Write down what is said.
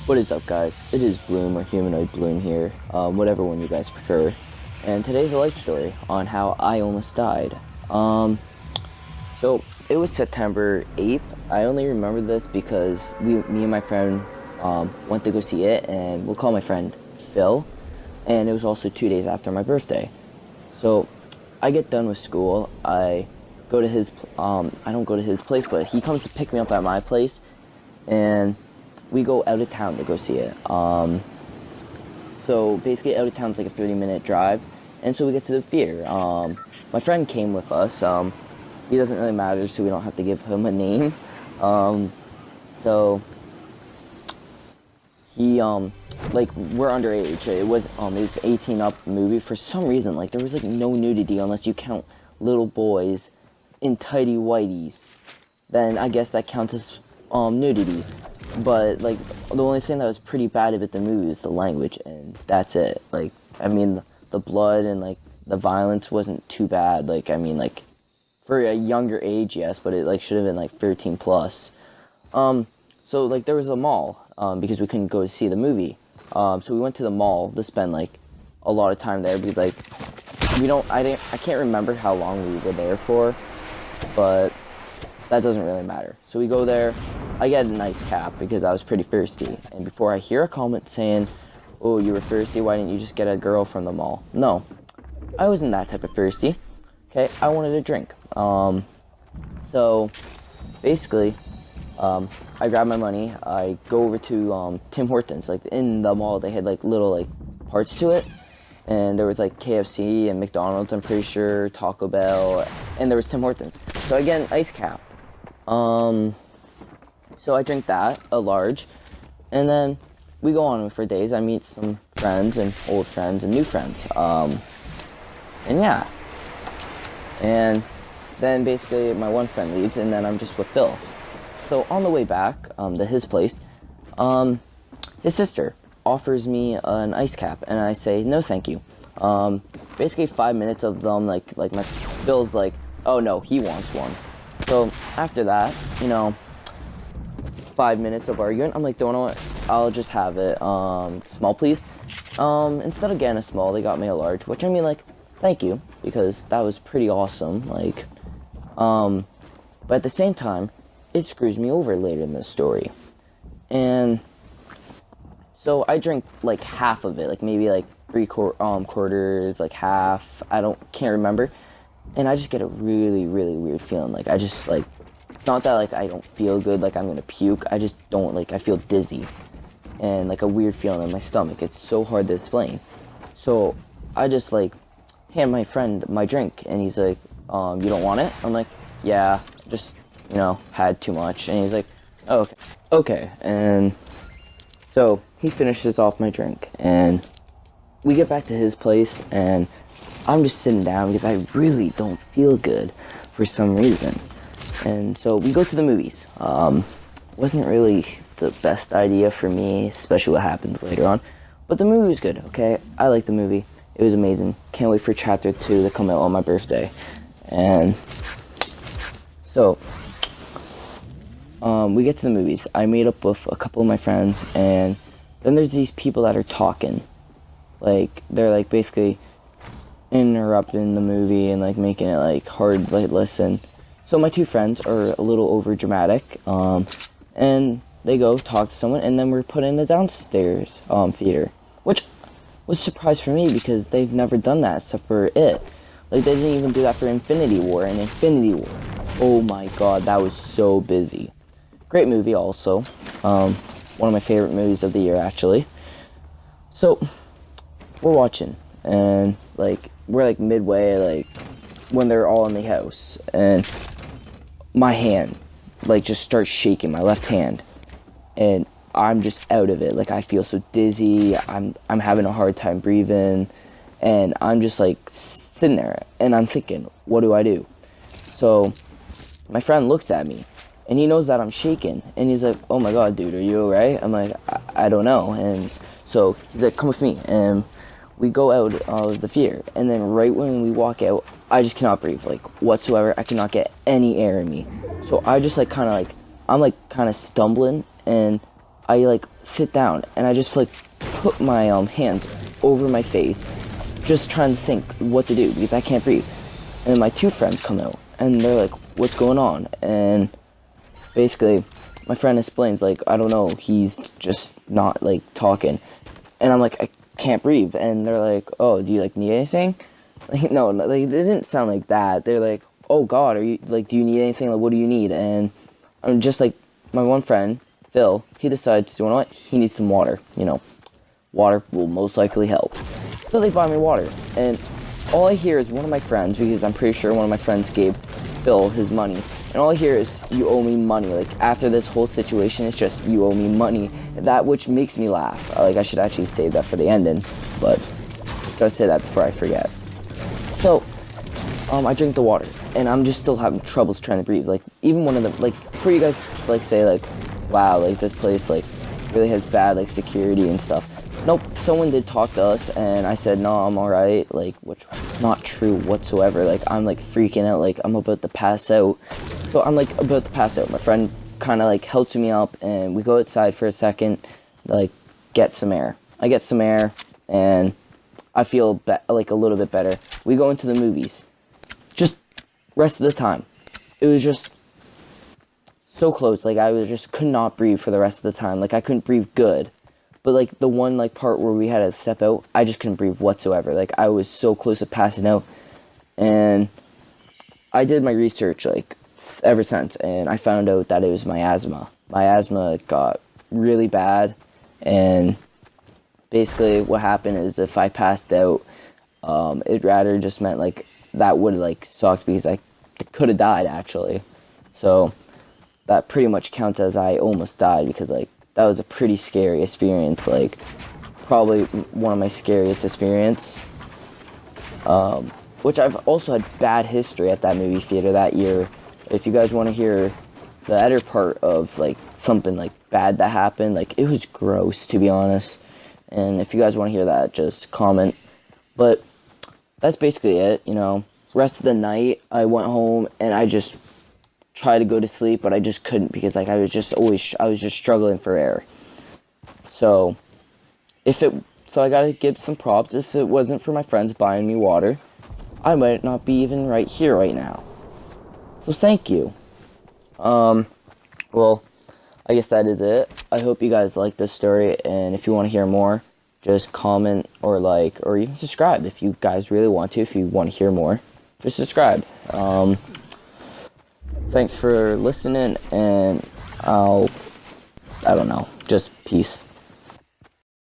What is up, guys? It is Bloom or Humanoid Bloom here, whatever one you guys prefer. And today's a life story on how I almost died. So it was September 8th. I only remember this because me and my friend, went to go see it, and we'll call my friend Phil. And it was also 2 days after my birthday. So I get done with school. I go to his, I don't go to his place, but he comes to pick me up at my place, and we go out of town to go see it. So basically, out of town's like a 30-minute drive, and so we get to the theater. My friend came with us. He doesn't really matter, so we don't have to give him a name. So he like, we're underage. It was 18 up movie. For some reason, like, there was like no nudity unless you count little boys in tighty whities. Then I guess that counts as nudity. But like, the only thing that was pretty bad about the movie was the language, and that's it. Like, I mean, the blood and like the violence wasn't too bad. Like, I mean, like, for a younger age, yes, but it like should have been like 13 plus. So like, there was a mall, because we couldn't go see the movie. So we went to the mall to spend like a lot of time there, because like, I can't remember how long we were there for, but that doesn't really matter. So we go there. I get a nice cap because I was pretty thirsty. And before I hear a comment saying, "Oh, you were thirsty, why didn't you just get a girl from the mall?" No, I wasn't that type of thirsty. Okay, I wanted a drink. So basically, I grab my money. I go over to Tim Hortons. Like, in the mall, they had like little like parts to it, and there was like KFC and McDonald's, I'm pretty sure, Taco Bell, and there was Tim Hortons. So I get an ice cap. So I drink that, a large, and then we go on for days. I meet some friends, and old friends, and new friends. And yeah. And then basically my one friend leaves, and then I'm just with Phil. So on the way back to his place, his sister offers me an ice cap, and I say no, thank you. Basically 5 minutes of them like my Phil's like, oh no, he wants one. So after that, 5 minutes of arguing, I'm like, don't know what, I'll just have it. Small, please. Instead of getting a small, they got me a large, which, I mean, like, thank you, because that was pretty awesome. Like, but at the same time, it screws me over later in the story. And so I drink like half of it, like maybe like quarters, like half. Can't remember. And I just get a really, really weird feeling. Like, I just like, not that like I don't feel good, like I'm gonna puke. I just don't, like, I feel dizzy and like a weird feeling in my stomach. It's so hard to explain. So I just like hand my friend my drink, and he's like, you don't want it? I'm like, yeah, just, had too much. And he's like, oh, okay. And so he finishes off my drink, and we get back to his place, and I'm just sitting down because I really don't feel good for some reason. And so we go to the movies. Wasn't really the best idea for me, especially what happens later on. But the movie was good, okay? I liked the movie. It was amazing. Can't wait for Chapter 2 to come out on my birthday. And so, we get to the movies. I meet up with a couple of my friends, and then there's these people that are talking. Like, they're like basically interrupting the movie and like making it like hard to like listen. So my two friends are a little over dramatic, and they go talk to someone, and then we're put in the downstairs theater, which was a surprise for me because they've never done that except for it. Like, they didn't even do that for Infinity War, and Infinity War, oh my god, that was so busy. Great movie also, one of my favorite movies of the year, actually. So we're watching, and like, we're like midway, like when they're all in the house, and my hand like just starts shaking, my left hand, and I'm just out of it. Like, I feel so dizzy, I'm having a hard time breathing, and I'm just like sitting there, and I'm thinking, what do I do? So my friend looks at me, and he knows that I'm shaking, and he's like, oh my god, dude, are you alright? I'm like, I don't know. And so he's like, come with me, and we go out of the theater, and then right when we walk out, I just cannot breathe, like, whatsoever. I cannot get any air in me. So I just like kind of like, I'm like kind of stumbling, and I like sit down and I just like put my hands over my face, just trying to think what to do because I can't breathe. And then my two friends come out and they're like, "What's going on?" And basically, my friend explains like, "I don't know, he's just not like talking," and I'm like, "I can't breathe," and they're like, "Oh, do you like need anything?" Like, no, like they didn't sound like that. They're like, "Oh God, are you like, do you need anything? Like, what do you need?" And I'm just like, my one friend, Phil, he decides, you know what? He needs some water. You know, water will most likely help. So they buy me water, and all I hear is one of my friends, because I'm pretty sure one of my friends gave Phil his money, and all I hear is, "You owe me money." Like, after this whole situation, it's just, "You owe me money." That which makes me laugh. Like, I should actually save that for the ending, but just gotta say that before I forget. So, I drink the water, and I'm just still having troubles trying to breathe. Like, even one of them, like, before you guys, like, say, like, "Wow, like, this place, like, really has bad, like, security and stuff." Nope, someone did talk to us, and I said, "No, I'm alright," like, which was not true whatsoever. Like, I'm, like, freaking out, like, I'm about to pass out. So, I'm, like, about to pass out. My friend kind of, like, helps me up, and we go outside for a second, like, get some air. I get some air, and I feel, like, a little bit better. We go into the movies. Just, rest of the time, it was just so close. Like, I was just could not breathe for the rest of the time. Like, I couldn't breathe good. But, like, the one, like, part where we had to step out, I just couldn't breathe whatsoever. Like, I was so close to passing out. And I did my research, like, ever since. And I found out that it was my asthma. My asthma got really bad. And basically what happened is if I passed out, it rather just meant, like, that would, like, sucked because I could have died, actually. So that pretty much counts as I almost died because, like, that was a pretty scary experience, like, probably one of my scariest experience, which I've also had bad history at that movie theater that year. If you guys want to hear the other part of, like, something, like, bad that happened, like, it was gross, to be honest, and if you guys want to hear that, just comment. But that's basically it, you know. Rest of the night, I went home, and I just try to go to sleep, but I just couldn't because, like, I was just struggling for air. So I gotta give some props. If it wasn't for my friends buying me water, I might not be even right here right now. So thank you. Well, I guess that is it. I hope you guys like this story, and if you want to hear more, just comment or like, or even subscribe if you guys really want to. If you want to hear more, just subscribe. Thanks for listening, and I don't know, just peace.